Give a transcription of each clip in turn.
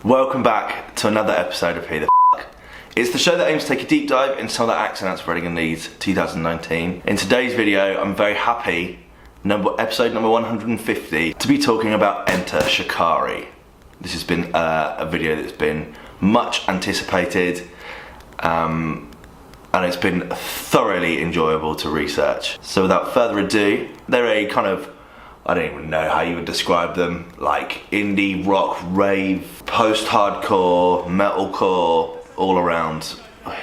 Welcome back to another episode of Who the F***. It's the show that aims to take a deep dive into some of the acts announced for Reading Leeds 2019. In today's video, I'm very happy, episode number 150, to be talking about Enter Shikari. This has been a video that's been much anticipated, and it's been thoroughly enjoyable to research. So without further ado, they're a kind of, I don't even know how you would describe them, like indie, rock, rave, post-hardcore, metalcore, all around,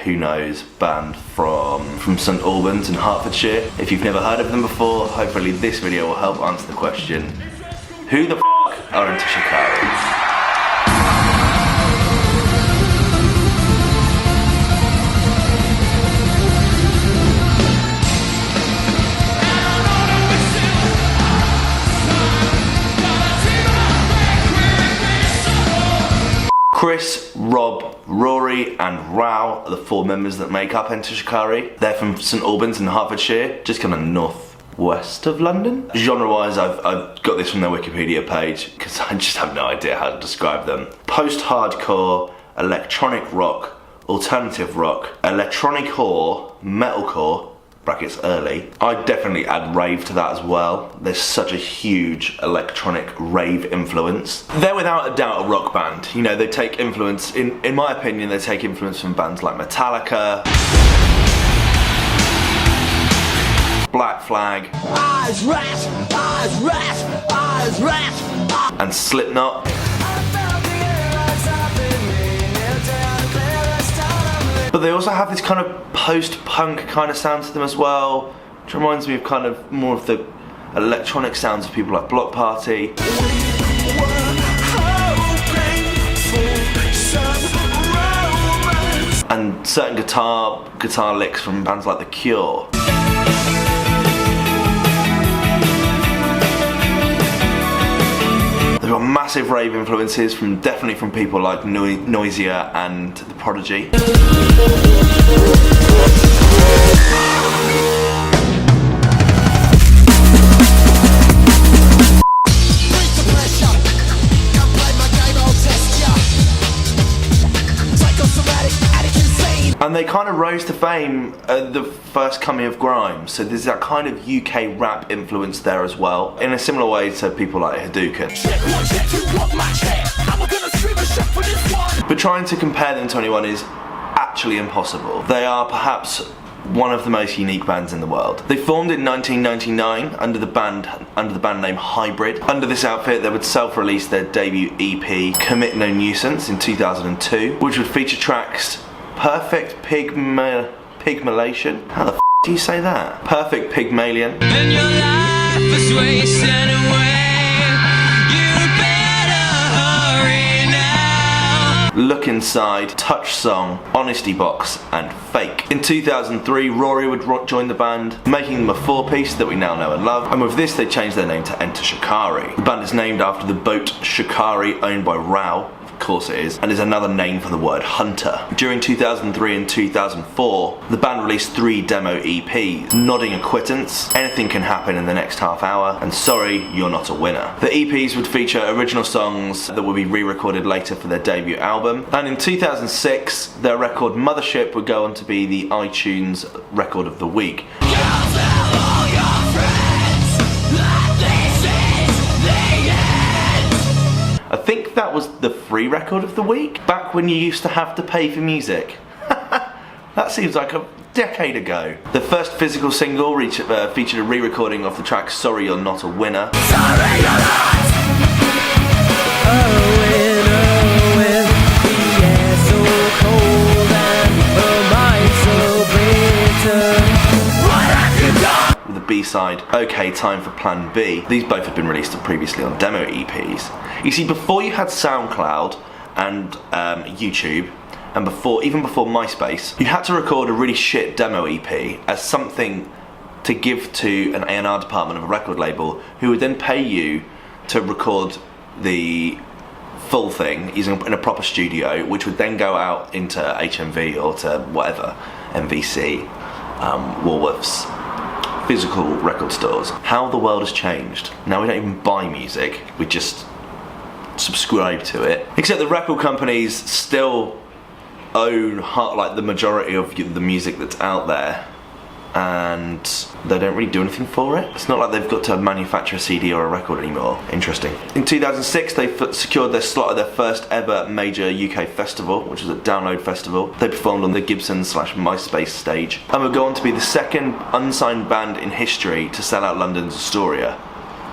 who knows, band from St Albans in Hertfordshire. If you've never heard of them before, hopefully this video will help answer the question, who the f*** are Enter Shikari? Chris, Rob, Rory and Rao are the four members that make up Enter Shikari. They're from St Albans in Hertfordshire, just kind of northwest of London. Genre-wise, I've got this from their Wikipedia page because I just have no idea how to describe them. Post-hardcore, electronic rock, alternative rock, electronic core, metalcore, brackets early. I'd definitely add rave to that as well. There's such a huge electronic rave influence. They're without a doubt a rock band. You know, they take influence, in my opinion, they take influence from bands like Metallica, Black Flag, and Slipknot. But they also have this kind of post-punk kind of sound to them as well, which reminds me of kind of more of the electronic sounds of people like Block Party. And certain guitar licks from bands like The Cure. There are massive rave influences definitely from people like Noisia and The Prodigy. And they kind of rose to fame at the first coming of grime, so there's that kind of UK rap influence there as well, in a similar way to people like Hadouken. But trying to compare them to anyone is actually impossible. They are perhaps one of the most unique bands in the world. They formed in 1999 under the band name Hybrid. Under this outfit, they would self-release their debut EP, Commit No Nuisance, in 2002, which would feature tracks Perfect Pygmalion. How the f*** do you say that? Perfect Pygmalion. And your life is wasting away. You better hurry now. Look Inside, Touch Song, Honesty Box, and Fake. In 2003, Rory would join the band, making them a four-piece that we now know and love. And with this, they changed their name to Enter Shikari. The band is named after the boat Shikari, owned by Rao. Of course it is, and is another name for the word hunter. During 2003 and 2004, the band released 3 demo EPs, Nodding Acquittance, Anything Can Happen in the Next Half Hour, and Sorry, You're Not a Winner. The EPs would feature original songs that would be re-recorded later for their debut album, and in 2006, their record Mothership would go on to be the iTunes Record of the Week. I think that was the free record of the week, back when you used to have to pay for music. That seems like a decade ago. The first physical single featured a re-recording of the track Sorry You're Not a Winner. Sorry you're not a winner, the air so cold and the mind so bitter. What have you done? The B-side, OK Time for Plan B. These both have been released previously on demo EPs. You see, before you had SoundCloud and YouTube, and even before MySpace, you had to record a really shit demo EP as something to give to an A&R department of a record label, who would then pay you to record the full thing in a proper studio, which would then go out into HMV or to whatever, MVC, Woolworths, physical record stores. How the world has changed. Now we don't even buy music, we just subscribe to it. Except the record companies still own like the majority of the music that's out there, and they don't really do anything for it. It's not like they've got to manufacture a CD or a record anymore. Interesting. In 2006, they secured their slot at their first ever major UK festival, which was at Download Festival. They performed on the Gibson/MySpace stage, and would go on to be the second unsigned band in history to sell out London's Astoria.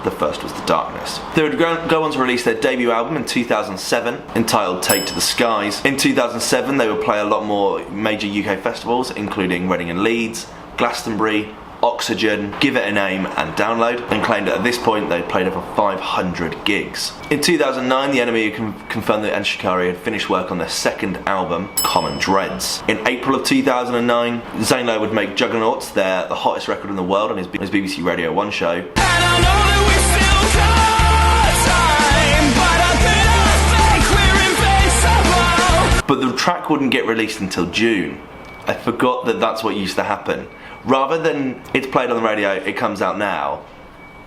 The first was The Darkness. They would go on to release their debut album in 2007, entitled Take to the Skies. In 2007, they would play a lot more major UK festivals, including Reading and Leeds, Glastonbury, Oxygen, Give It a Name and Download, and claimed that at this point they'd played over 500 gigs. In 2009, the Enemy confirmed that Enter Shikari had finished work on their second album, Common Dreads. In April of 2009, Zane Lowe would make Juggernauts the hottest record in the world on his BBC Radio 1 show. And I know that we still got time, but the track wouldn't get released until June. I forgot that that's what used to happen. Rather than it's played on the radio, it comes out now,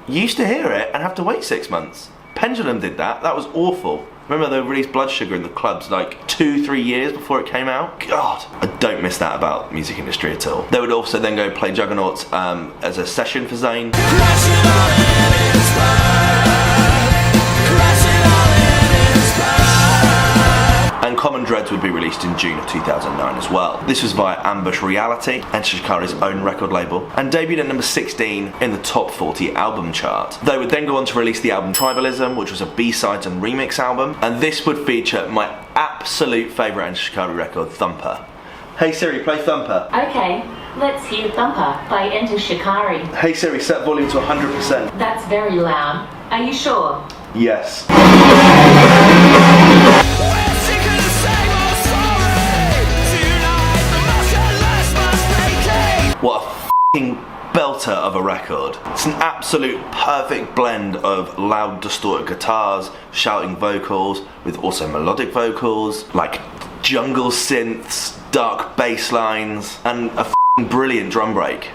you used to hear it and have to wait 6 months. Pendulum did that. That was awful. Remember they released Blood Sugar in the clubs like 2-3 years before it came out? God, I don't miss that about the music industry at all. They would also then go play Juggernauts as a session for Zayn. And Common Dreads would be released in June of 2009 as well. This was via Ambush Reality, Enter Shikari's own record label, and debuted at number 16 in the top 40 album chart. They would then go on to release the album Tribalism, which was a B-sides and remix album, and this would feature my absolute favourite Enter Shikari record, Thumper. Hey Siri, play Thumper. Okay, let's hear Thumper by Enter Shikari. Hey Siri, set volume to 100%. That's very loud. Are you sure? Yes. What a f***ing belter of a record. It's an absolute perfect blend of loud distorted guitars, shouting vocals, with also melodic vocals, like jungle synths, dark bass lines, and a f***ing brilliant drum break.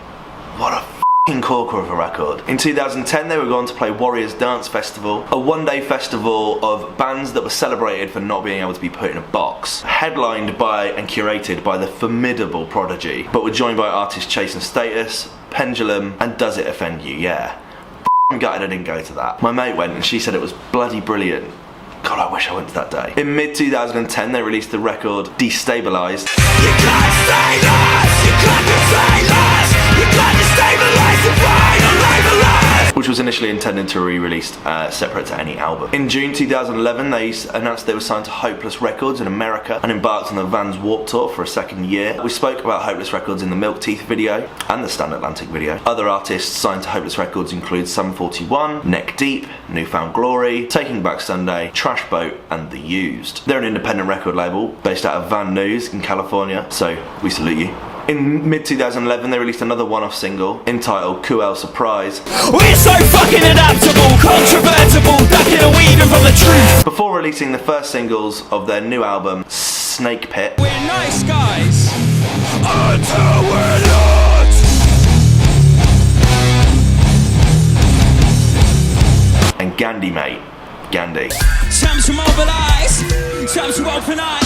What a f***ing corker of a record. In 2010 they were going to play Warriors Dance Festival, a one-day festival of bands that were celebrated for not being able to be put in a box, headlined by and curated by the formidable Prodigy, but were joined by artists Chase and Status, Pendulum, and Does It Offend You? Yeah. I'm gutted I didn't go to that. My mate went and she said it was bloody brilliant. God, I wish I went to that day. In mid-2010 they released the record Destabilized. You can't stay lost, you can't stay lost, you can't destabilize the brain or life alive, which was initially intended to be re-released separate to any album. In June 2011 they announced they were signed to Hopeless Records in America and embarked on the Vans Warped Tour for a second year. We spoke about Hopeless Records in the Milk Teeth video and the Stand Atlantic video. Other artists signed to Hopeless Records include Sum 41, Neck Deep, Newfound Glory, Taking Back Sunday, Trash Boat, and The Used. They're an independent record label based out of Van Nuys in California, so we salute you. In mid-2011 they released another one-off single entitled Cool Surprise. We're so fucking adaptable, controvertible, ducking and weaving from the truth. Before releasing the first singles of their new album, Snake Pit. We're nice guys until we're not. And Gandhi Mate. Gandhi. Time to mobilise, time to open eye.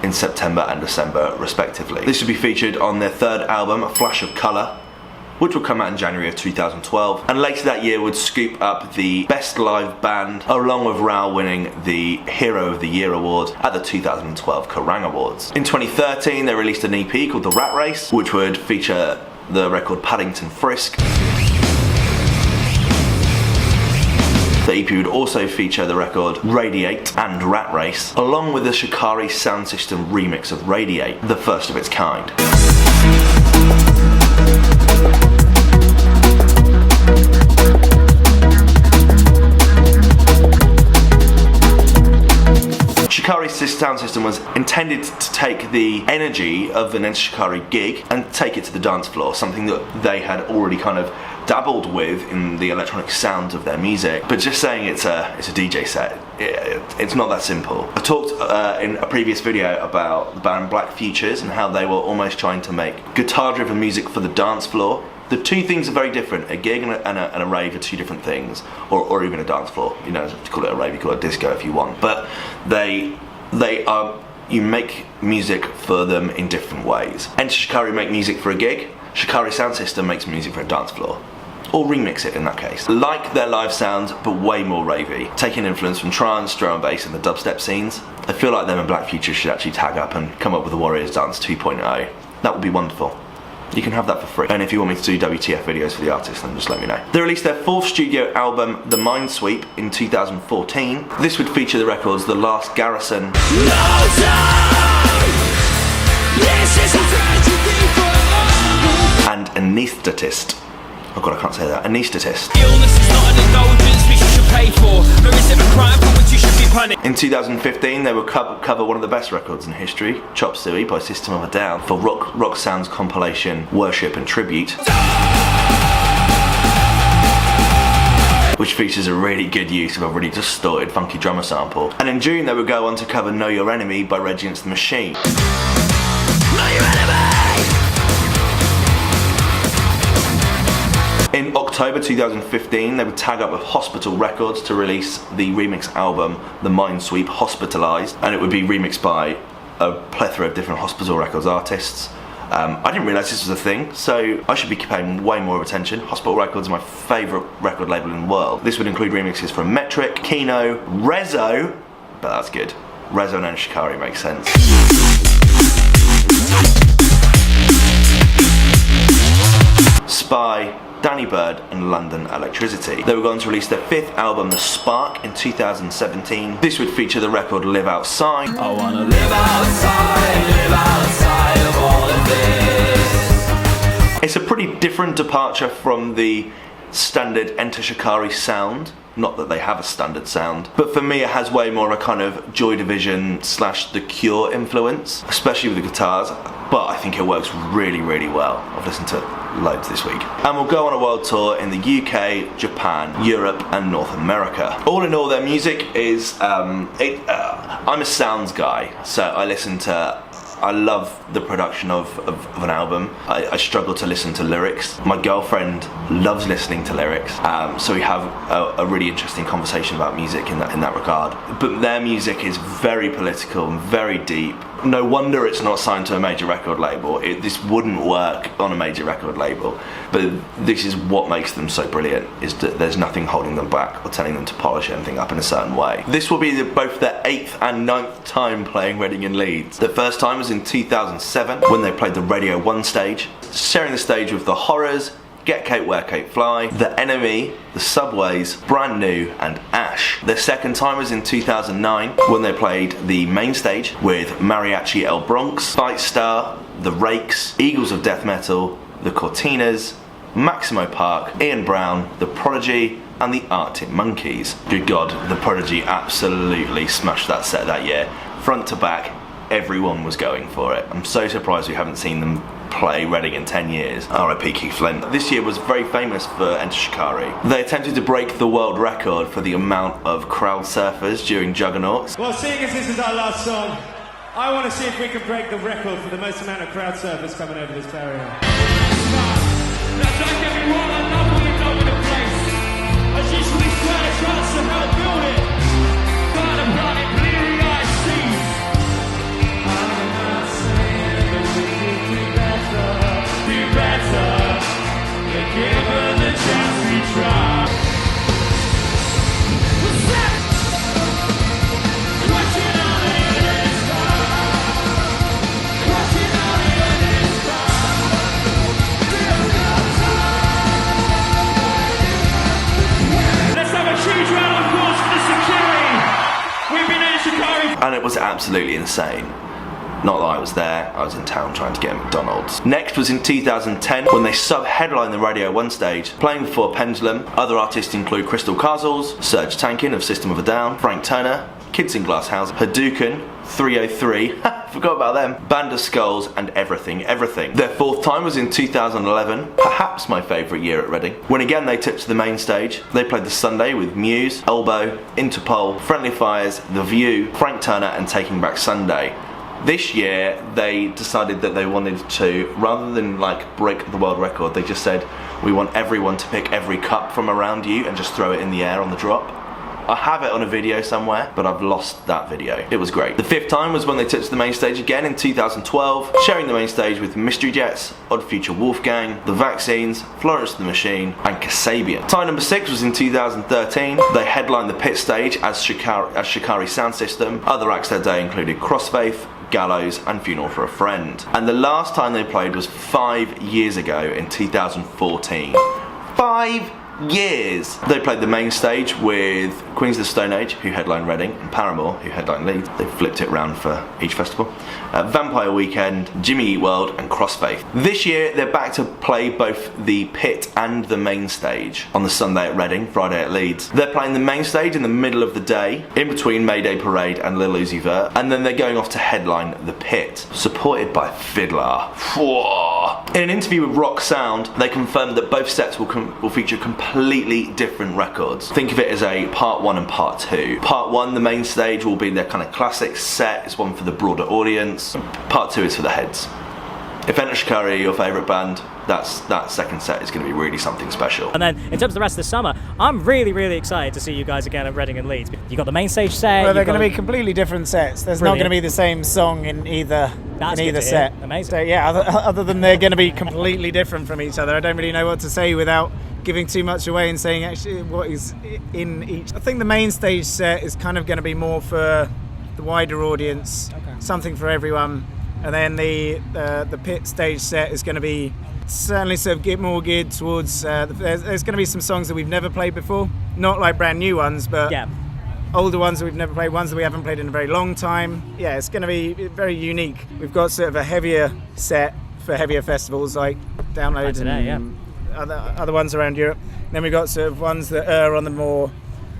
In September and December respectively. This would be featured on their third album, A Flash of Colour, which will come out in January of 2012, and later that year would scoop up the Best Live Band, along with Raoul winning the Hero of the Year award at the 2012 Kerrang Awards. In 2013 they released an EP called The Rat Race, which would feature the record Paddington Frisk. The EP would also feature the record Radiate and Rat Race, along with the Shikari Sound System remix of Radiate, the first of its kind. Shikari's sound system was intended to take the energy of an Enter Shikari gig and take it to the dance floor, something that they had already kind of dabbled with in the electronic sounds of their music. But just saying it's a DJ set, it's not that simple. I talked in a previous video about the band Black Futures and how they were almost trying to make guitar-driven music for the dance floor, The two things are very different. A gig and a rave are two different things, or even a dance floor. You know, to call it a rave, you call it a disco if you want. But they are. You make music for them in different ways. Enter Shikari make music for a gig. Shikari Sound System makes music for a dance floor. Or remix it in that case. Like their live sound, but way more ravey. Taking influence from trance, drum and bass and the dubstep scenes. I feel like them and Black Future should actually tag up and come up with a Warriors Dance 2.0. That would be wonderful. You can have that for free. And if you want me to do WTF videos for the artist, then just let me know. They released their fourth studio album, The Mind Sweep, in 2014. This would feature the records The Last Garrison. No time! This is a tragedy for all! And Anesthetist. Oh god, I can't say that. Anesthetist. Illness is not an indulgence which you should pay for, nor is it a crime for which you should be punished. In 2015, they would cover one of the best records in history, Chop Suey by System of a Down, for Rock Sound's compilation Worship and Tribute, which features a really good use of a really distorted funky drummer sample. And in June, they would go on to cover Know Your Enemy by Rage Against the Machine. Know your enemy! In October 2015, they would tag up with Hospital Records to release the remix album The Mind Sweep Hospitalized, and it would be remixed by a plethora of different Hospital Records artists. I didn't realise this was a thing, so I should be paying way more attention. Hospital Records is my favourite record label in the world. This would include remixes from Metric, Kino, Rezo, but that's good. Rezo and Enter Shikari makes sense. Spy, Danny Bird and London Electricity. They were going to release their fifth album, The Spark, in 2017. This would feature the record Live Outside. I wanna live outside of all of this. It's a pretty different departure from the standard Enter Shikari sound. Not that they have a standard sound, but for me it has way more of a kind of Joy Division / The Cure influence, especially with the guitars, but I think it works really, really well. I've listened to loads this week. And we'll go on a world tour in the UK, Japan, Europe and North America. All in all, their music is, I'm a sounds guy, so I love the production of an album. I struggle to listen to lyrics. My girlfriend loves listening to lyrics, so we have a really interesting conversation about music in that regard. But their music is very political and very deep. No wonder it's not signed to a major record label. This wouldn't work on a major record label. But this is what makes them so brilliant, is that there's nothing holding them back or telling them to polish anything up in a certain way. This will be both their 8th and 9th time playing Reading in Leeds. The first time was in 2007 when they played the Radio 1 stage, sharing the stage with The Horrors, Get Kate Where Kate Fly, The Enemy, The Subways, Brand New and Ash. Their second time was in 2009 when they played the main stage with Mariachi El Bronx, Fight Star, The Rakes, Eagles of Death Metal, The Cortinas, Maximo Park, Ian Brown, The Prodigy and the Arctic Monkeys. Good God, The Prodigy absolutely smashed that set that year. Front to back, everyone was going for it. I'm so surprised we haven't seen them play Reading in 10 years. R.I.P. Keith Flint. This year was very famous for Enter Shikari. They attempted to break the world record for the amount of crowd surfers during Juggernauts. Well, seeing as this is our last song, I want to see if we can break the record for the most amount of crowd surfers coming over this barrier. That's like everyone, I love what we've done with the place. As usually swear, trust to help build it. But I'm running bleary-eyed seas. I'm not saying that we could do better, but given the chance we try. What's that? Watching on in this bar. Watching on in this bar. Let's have a huge round of applause for the security. We've been in Shikari. And it was absolutely insane. Not that I was there, I was in town trying to get a McDonald's. Next was in 2010 when they sub-headlined the Radio 1 stage, playing before Pendulum. Other artists include Crystal Castles, Serge Tankin of System of a Down, Frank Turner, Kids in Glass House, Hadouken, 303, forgot about them, Band of Skulls and Everything Everything. Their fourth time was in 2011, perhaps my favourite year at Reading, when again they took to the main stage. They played the Sunday with Muse, Elbow, Interpol, Friendly Fires, The View, Frank Turner and Taking Back Sunday. This year they decided that they wanted to, rather than like break the world record, they just said, we want everyone to pick every cup from around you and just throw it in the air on the drop. I have it on a video somewhere, but I've lost that video. It was great. The 5th time was when they took to the main stage again in 2012, sharing the main stage with Mystery Jets, Odd Future Wolfgang, The Vaccines, Florence the Machine, and Kasabian. Time number 6 was in 2013. They headlined the pit stage as Shikari Sound System. Other acts that day included Crossfaith, Gallows, and Funeral for a Friend. And the last time they played was 5 years ago in 2014. 5 years! They played the main stage with Queens of the Stone Age, who headlined Reading, and Paramore, who headlined Leeds. They flipped it round for each festival. Vampire Weekend, Jimmy Eat World, and Crossfaith. This year, they're back to play both the pit and the main stage on the Sunday at Reading, Friday at Leeds. They're playing the main stage in the middle of the day, in between Mayday Parade and Lil Uzi Vert, and then they're going off to headline the pit, supported by Fiddler. In an interview with Rock Sound, they confirmed that both sets will feature completely different records. Think of it as a part 1 and part 2. Part 1, the main stage, will be their kind of classic set. It's one for the broader audience. Part 2 is for the heads. If Enter Shikari are your favourite band, that second set is going to be really something special. And then in terms of the rest of the summer, I'm really excited to see you guys again at Reading and Leeds. You got the main stage set. Well, they're going to be completely different sets. There's not going to be the same song in either set. Amazing. So yeah, other than they're going to be completely different from each other, I don't really know what to say without giving too much away and saying actually what is in each. I think the main stage set is kind of going to be more for the wider audience, something for everyone. And then the pit stage set is going to be certainly sort of more geared towards. There's going to be some songs that we've never played before, not like brand new ones, but older ones that we've never played, ones that we haven't played in a very long time. Yeah, it's going to be very unique. We've got sort of a heavier set for heavier festivals like Download and other ones around Europe. And then we've got sort of ones that are on the more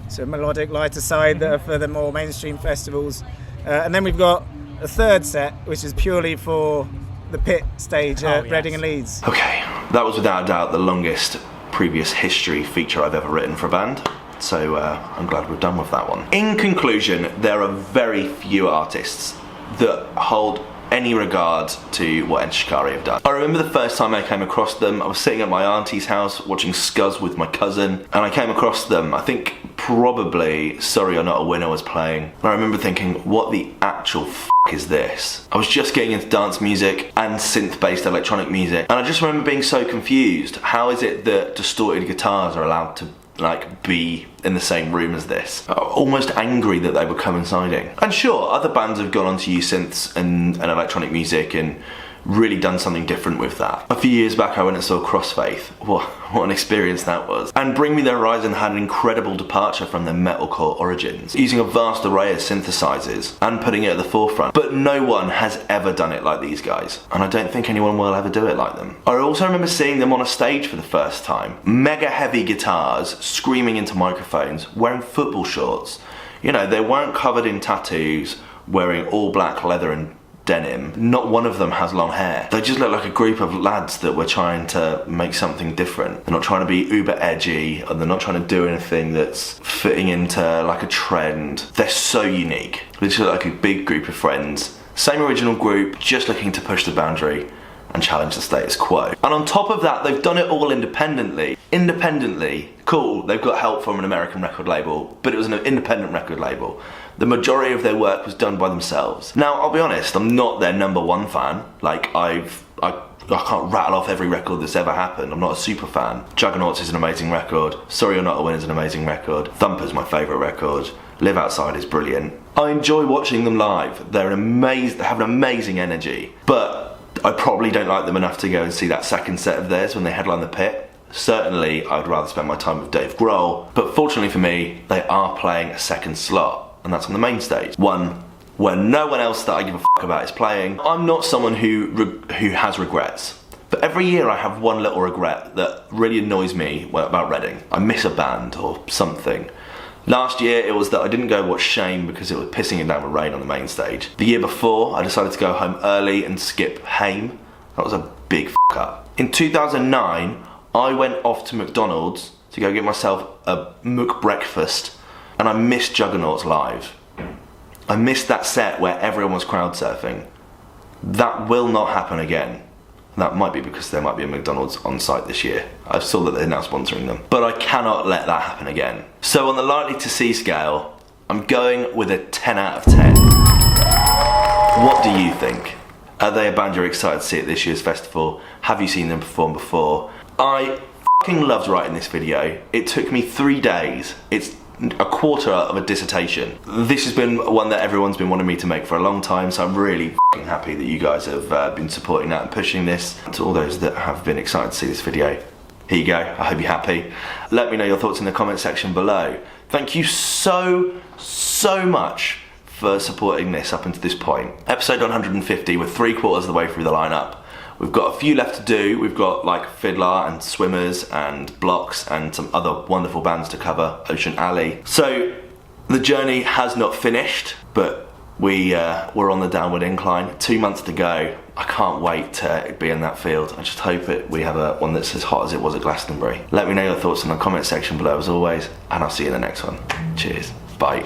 sort of melodic, lighter side that are for the more mainstream festivals. And then we've got a third set, which is purely for the pit stage at Reading and Leeds. Okay, that was without a doubt the longest previous history feature I've ever written for a band. So I'm glad we're done with that one. In conclusion, there are very few artists that hold any regard to what Enter Shikari have done. I remember the first time I came across them, I was sitting at my auntie's house watching Scuzz with my cousin, and I came across them, I think probably Sorry You're Not a Winner was playing, and I remember thinking, what the actual is this? I was just getting into dance music and synth-based electronic music, and I just remember being so confused. How is it that distorted guitars are allowed to be in the same room as this? Almost angry that they were coinciding. And sure, other bands have gone on to use synths and electronic music and really done something different with that. A few years back I went and saw Crossfaith. What an experience that was. And Bring Me The Horizon had an incredible departure from their metalcore origins, using a vast array of synthesizers and putting it at the forefront. But no one has ever done it like these guys, and I don't think anyone will ever do it like them. I also remember seeing them on a stage for the first time. Mega heavy guitars, screaming into microphones, wearing football shorts. You know, they weren't covered in tattoos, wearing all black leather and denim. Not one of them has long hair. They just look like a group of lads that were trying to make something different. They're not trying to be uber edgy, and they're not trying to do anything that's fitting into like a trend. They're so unique. They just look like a big group of friends. Same original group, just looking to push the boundary and challenge the status quo. And on top of that, they've done it all independently. Cool, they've got help from an American record label, but it was an independent record label. The majority of their work was done by themselves. Now, I'll be honest, I'm not their #1 fan. Like, I can't rattle off every record that's ever happened. I'm not a super fan. Juggernauts is an amazing record. Sorry You're Not a Winner is an amazing record. Thumper's my favourite record. Live Outside is brilliant. I enjoy watching them live. They have an amazing energy. But I probably don't like them enough to go and see that second set of theirs when they headline the pit. Certainly, I would rather spend my time with Dave Grohl. But fortunately for me, they are playing a second slot, and that's on the main stage. One where no one else that I give a fuck about is playing. I'm not someone who has regrets. But every year I have one little regret that really annoys me about Reading. I miss a band or something. Last year it was that I didn't go watch Shame because it was pissing it down with rain on the main stage. The year before I decided to go home early and skip Haim. That was a big fuck up. In 2009 I went off to McDonald's to go get myself a McBreakfast, and I missed Juggernauts live. I missed that set where everyone was crowd surfing. That will not happen again. That might be because there might be a McDonald's on site this year. I saw that they're now sponsoring them. But I cannot let that happen again. So on the likely to see scale, I'm going with a 10 out of 10. What do you think? Are they a band you're excited to see at this year's festival? Have you seen them perform before? I fucking loved writing this video. It took me 3 days. It's a quarter of a dissertation. This has been one that everyone's been wanting me to make for a long time, so I'm really fucking happy that you guys have been supporting that and pushing this. To all those that have been excited to see this video, here you go. I hope you're happy. Let me know your thoughts in the comment section below. Thank you so much for supporting this up until this point. Episode 150, we're 3/4 of the way through the lineup. We've got a few left to do. We've got like Fiddler and Swimmers and Blocks and some other wonderful bands to cover, Ocean Alley. So the journey has not finished, but we're on the downward incline. 2 months to go. I can't wait to be in that field. I just hope we have one that's as hot as it was at Glastonbury. Let me know your thoughts in the comment section below as always, and I'll see you in the next one. Cheers. Bye.